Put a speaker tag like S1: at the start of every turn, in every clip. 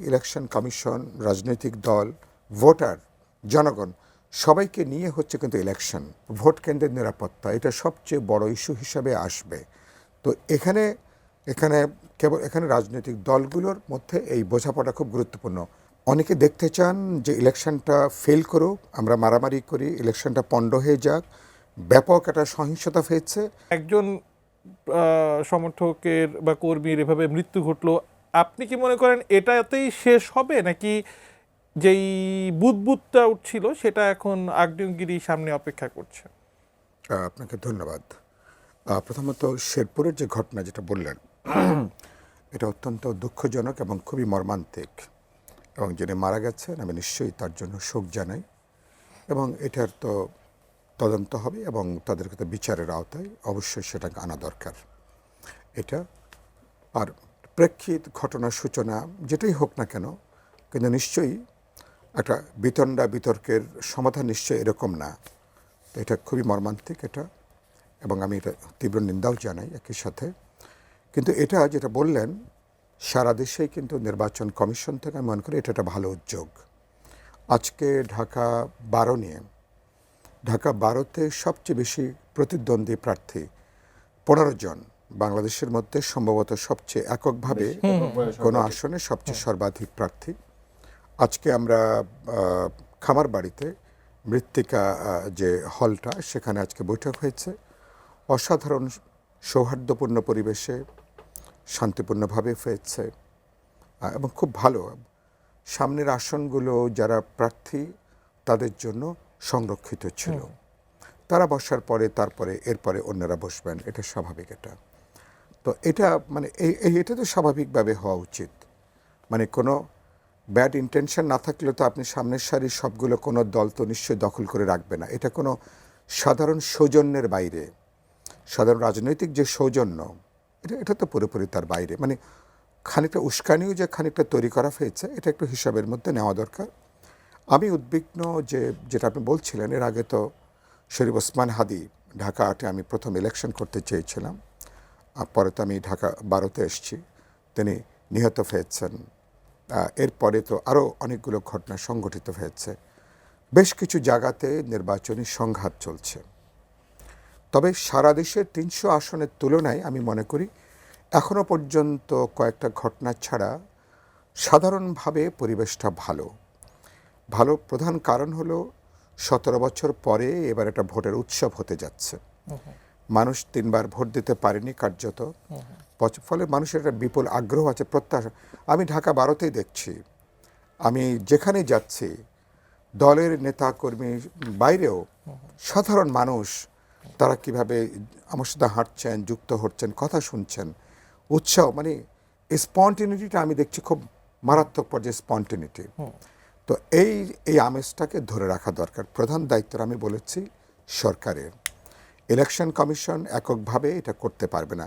S1: Election commission, রাজনৈতিক দল, voter, জনগণ সবাইকে নিয়ে হচ্ছে কিন্তু ইলেকশন। ভোট কেন্দ্রের নিরাপত্তা এটা সবচেয়ে বড় ইস্যু হিসাবে আসবে। তো এখানে রাজনৈতিক দলগুলোর মধ্যে এই বোঝাপড়া খুব গুরুত্বপূর্ণ। অনেকে দেখতে চান যে ইলেকশনটা ফেল করুক, আমরা মারামারি করি, ইলেকশনটা পণ্ড হয়ে যাক, ব্যাপক একটা সহিংসতা হয়েছে।
S2: একজন সমর্থকের বা কর্মীর এভাবে মৃত্যু ঘটলো, আপনি কি মনে করেন এটাতেই শেষ হবে, নাকি যেই বুদবুদটা উঠছিল সেটা এখন আগ্নেয়গিরি সামনে অপেক্ষা করছে?
S1: আপনাকে ধন্যবাদ। প্রথমত শেরপুরের যে ঘটনা যেটা বললেন এটা অত্যন্ত দুঃখজনক এবং খুবই মর্মান্তিক, এবং যিনি মারা গেছেন আমি নিশ্চয়ই তার জন্য শোক জানাই, এবং এটার তো তদন্ত হবে এবং তাদেরকে তো বিচারের আওতায় অবশ্যই সেটাকে আনা দরকার। এটা আর প্রেক্ষিত ঘটনার সূচনা যেটাই হোক না কেন, কিন্তু নিশ্চয়ই একটা বিতর্কের সমাধান নিশ্চয়ই এরকম না। তো এটা খুবই মর্মান্তিক এটা, এবং আমি এটা তীব্র নিন্দাও জানাই একই সাথে। কিন্তু এটা যেটা বললেন সারা দেশেই কিন্তু নির্বাচন কমিশন থেকে আমি মনে করি এটা একটা ভালো উদ্যোগ। আজকে ঢাকা 12 নিয়ে, ঢাকা 12তে সবচেয়ে বেশি প্রতিদ্বন্দ্বী প্রার্থী 15 জন, বাংলাদেশের মধ্যে সম্ভবত সবচেয়ে এককভাবে কোনো আসনে সবচেয়ে সর্বাধিক প্রার্থী। আজকে আমরা খামারবাড়িতে মৃত্তিকা যে হলটা, সেখানে আজকে বৈঠক হয়েছে অসাধারণ সৌহার্দ্যপূর্ণ পরিবেশে, শান্তিপূর্ণভাবে হয়েছে এবং খুব ভালো। সামনের আসনগুলো যারা প্রার্থী তাদের জন্য সংরক্ষিত ছিল, তারা বসার পরে তারপরে এরপরে অন্যরা বসবেন, এটা স্বাভাবিক। এটা তো এটা মানে এটা তো স্বাভাবিকভাবে হওয়া উচিত। মানে কোনো ব্যাড ইন্টেনশন না থাকলে তো আপনি সামনের সারির সবগুলো কোনো দল তো নিশ্চয়ই দখল করে রাখবে না। এটা কোনো সাধারণ সৌজন্যের বাইরে, সাধারণ রাজনৈতিক যে সৌজন্য এটা তো পুরোপুরি তার বাইরে। মানে খানিকটা উস্কানিও যে খানিকটা তৈরি করা হয়েছে, এটা একটু হিসাবের মধ্যে নেওয়া দরকার। আমি উদ্বিগ্ন যে যেটা আপনি বলছিলেন, এর আগে তো শরীফ ওসমান হাদি ঢাকা 8-এ আমি প্রথম ইলেকশন করতে চেয়েছিলাম, পরে তো আমি ঢাকা 12তে এসেছি, তিনি নিহত হয়েছেন। এরপরে তো আরও অনেকগুলো ঘটনা সংঘটিত হয়েছে, বেশ কিছু জায়গাতে নির্বাচনী সংঘাত চলছে। তবে সারা দেশের 300 আসনের তুলনায় আমি মনে করি এখনও পর্যন্ত কয়েকটা ঘটনা ছাড়া সাধারণভাবে পরিবেশটা ভালো। প্রধান কারণ হলো 17 বছর পরে এবার একটা ভোটের উৎসব হতে যাচ্ছে। মানুষ 3 বার ভোট দিতে পারেনি কার্যত, ফলে মানুষের একটা বিপুল আগ্রহ আছে, প্রত্যাশা। আমি ঢাকা 12তেই দেখছি, আমি যেখানে যাচ্ছি দলের নেতা কর্মী বাইরেও সাধারণ মানুষ তারা কিভাবে আমার সাথে হাঁটছেন, যুক্ত হচ্ছেন, কথা শুনছেন, উৎসাহ, মানে স্পন্টেনিটিটা আমি দেখছি খুব মারাত্মক পর্যায়ে স্পন্টেনিটি। তো এই আমেজটাকে ধরে রাখা দরকার। প্রধান দায়িত্ব আমি বলেছি সরকারের। ইলেকশন কমিশন এককভাবে এটা করতে পারবে না,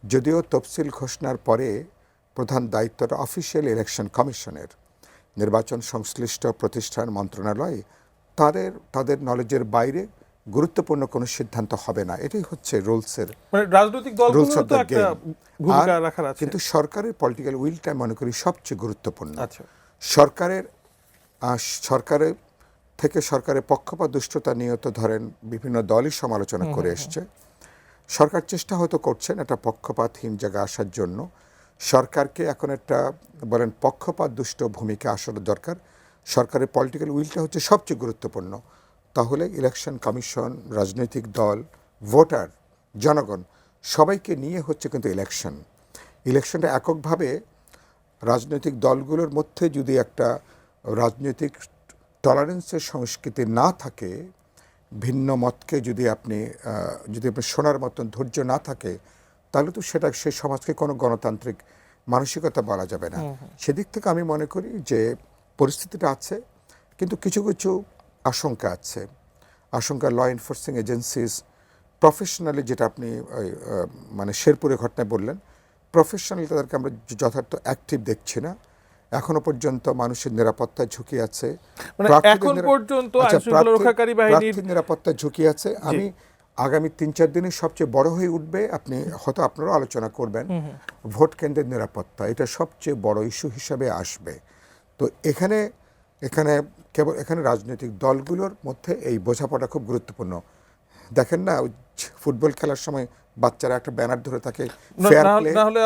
S1: যদিও তফসিল ঘোষণার পরে প্রধান দায়িত্বটা অফিসিয়াল ইলেকশন কমিশনের। নির্বাচন সংশ্লিষ্ট প্রতিষ্ঠান, মন্ত্রণালয় তাদের নলেজের বাইরে গুরুত্বপূর্ণ কোনো সিদ্ধান্ত হবে না। এটাই হচ্ছে রুলসের,
S2: মানে রাজনৈতিক দলগুলোর তো একটা ভূমিকা রাখার আছে।
S1: কিন্তু সরকারের পলিটিক্যাল উইলটা মনে করি সবচেয়ে গুরুত্বপূর্ণ।
S2: আচ্ছা,
S1: সরকারের থেকে সরকারের পক্ষপাত দুষ্টতা নিয়ে তো ধরেন বিভিন্ন দলই সমালোচনা করে এসছে। সরকার চেষ্টা হয়তো করছেন একটা পক্ষপাতহীন জায়গা আসার জন্য। সরকারকে এখন একটা বলেন পক্ষপাত দুষ্ট ভূমিকা আসার দরকার। সরকারের পলিটিক্যাল উইলটা হচ্ছে সবচেয়ে গুরুত্বপূর্ণ। তাহলে ইলেকশন কমিশন, রাজনৈতিক দল, ভোটার, জনগণ সবাইকে নিয়ে হচ্ছে কিন্তু ইলেকশনটা এককভাবে রাজনৈতিক দলগুলোর মধ্যে যদি একটা রাজনৈতিক টলারেন্সের সংস্কৃতি না থাকে, ভিন্ন মতকে যদি আপনি শোনার মতন ধৈর্য না থাকে, তাহলে তো সেই সমাজকে কোনো গণতান্ত্রিক মানসিকতা বলা যাবে না। সেদিক থেকে আমি মনে করি যে পরিস্থিতিটা আছে, কিন্তু কিছু কিছু আশঙ্কা আছে। ল এনফোর্সিং এজেন্সিস প্রফেশনালি, যেটা আপনি মানে শেরপুরে ঘটনায় বললেন, প্রফেশনালি তাদেরকে আমরা যথার্থ অ্যাক্টিভ দেখছি না। এখনো পর্যন্ত মানুষের নিরাপত্তায় ঝুঁকি আছে,
S2: এখন পর্যন্ত আইনশৃঙ্খলা বাহিনীর
S1: নিরাপত্তায় ঝুঁকি আছে। আমি আগামী 3-4 দিনে সবচেয়ে বড় হয়ে উঠবে, আপনি হয়তো আপনারাও আলোচনা করবেন, ভোট কেন্দ্রের নিরাপত্তা। এটা সবচেয়ে বড় ইস্যু হিসাবে আসবে। তো এখানে এখানে কেবল এখানে রাজনৈতিক দলগুলোর মধ্যে এই বোঝাপড়া খুব গুরুত্বপূর্ণ। দেখেন না, ওই ফুটবল খেলার সময় বাচ্চারা একটা ব্যানার ধরে থাকে ফেয়ার প্লে,
S2: না হলে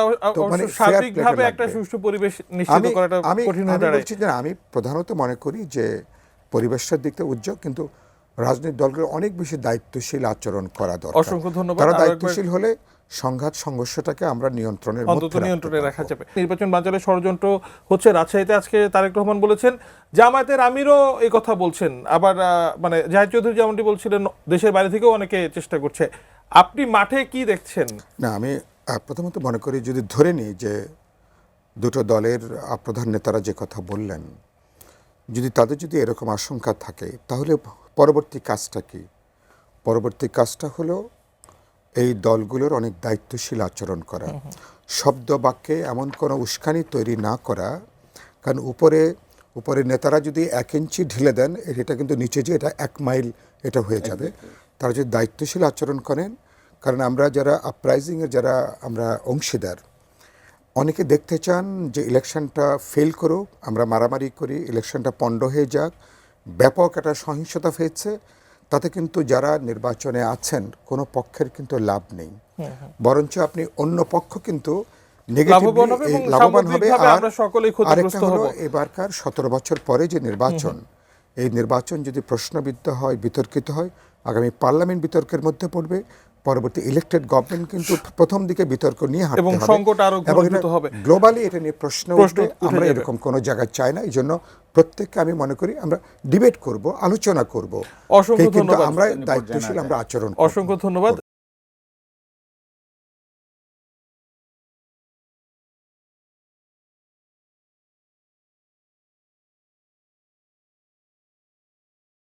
S2: সার্বিকভাবে একটা সুষ্ঠু পরিবেশ নিশ্চিত করাটা কঠিন হয়ে দাঁড়ায়।
S1: বলছি যে আমি প্রধানত মনে করি যে পরিবেশের দিক থেকে উদ্যোগ, কিন্তু রাজনৈতিক দলগুলো অনেক বেশি দায়িত্বশীল আচরণ করা দরকার।
S2: অসংখ্য ধন্যবাদ।
S1: তারা দায়িত্বশীল হলে সংঘাত সংঘর্ষটাকে আমরা নিয়ন্ত্রণের
S2: অন্তত নিয়ন্ত্রণে রাখা যাবে। নির্বাচন বাজারে ষড়যন্ত্র হচ্ছে রাজশাহীতে, আজকে তারেক রহমান বলেছেন, জামায়াতের আমিরও এই কথা বলছেন, আবার মানে জাহিদ চৌধুরী যেমনটি বলছিলেন দেশের বাইরে থেকেও অনেকে চেষ্টা করছে। আপনি মাঠে কি দেখছেন?
S1: না, আমি প্রথমত মনে করি যদি ধরে নিই যে দুটো দলের প্রধান নেতারা যে কথা বললেন, যদি তাদের যদি এরকম আশঙ্কা থাকে, তাহলে পরবর্তী কাজটা কি? পরবর্তী কাজটা হলো এই দলগুলোর অনেক দায়িত্বশীল আচরণ করা, শব্দ বাক্যে এমন কোনো উস্কানি তৈরি না করা। কারণ উপরে নেতারা যদি 1 ইঞ্চি ঢিলে দেন, এটা কিন্তু নিচে যে এটা 1 মাইল এটা হয়ে যাবে। তারা যদি দায়িত্বশীল আচরণ করেন, কারণ আমরা যারা আপরাইজিংয়ের যারা আমরা অংশীদার, অনেকে দেখতে চান যে ইলেকশনটা ফেল করুক, আমরা মারামারি করি, ইলেকশনটা পণ্ড হয়ে যাক, ব্যাপক একটা সহিংসতা হয়েছে। তাতে কিন্তু যারা নির্বাচনে আছেন কোনো পক্ষের কিন্তু লাভ নেই, বরঞ্চ আপনি অন্য পক্ষ কিন্তু লাভবান হবে। আরেকটা হলো এবারকার 17 বছর পরে যে নির্বাচন, এই নির্বাচন যদি প্রশ্নবিদ্ধ হয়, বিতর্কিত হয়, আগামী পার্লামেন্ট বিতর্কের মধ্যে পড়বে। পরবর্তী ইলেক্টেড গভর্নমেন্ট কিন্তু প্রথম দিকে বিতর্ক নিয়ে হাঁটতে হবে,
S2: এবং সংকট আরো ঘনীভূত হবে,
S1: গ্লোবালি এটা নিয়ে প্রশ্ন উঠবে। আমরা এরকম কোনো জায়গায় চাই না। এই জন্য প্রত্যেককে আমি মনে করি আমরা ডিবেট করব, আলোচনা করব,
S2: অসংখ্য ধন্যবাদ।
S1: আমরা দায়িত্বশীল আমরা আচরণ করব।
S2: অসংখ্য ধন্যবাদ।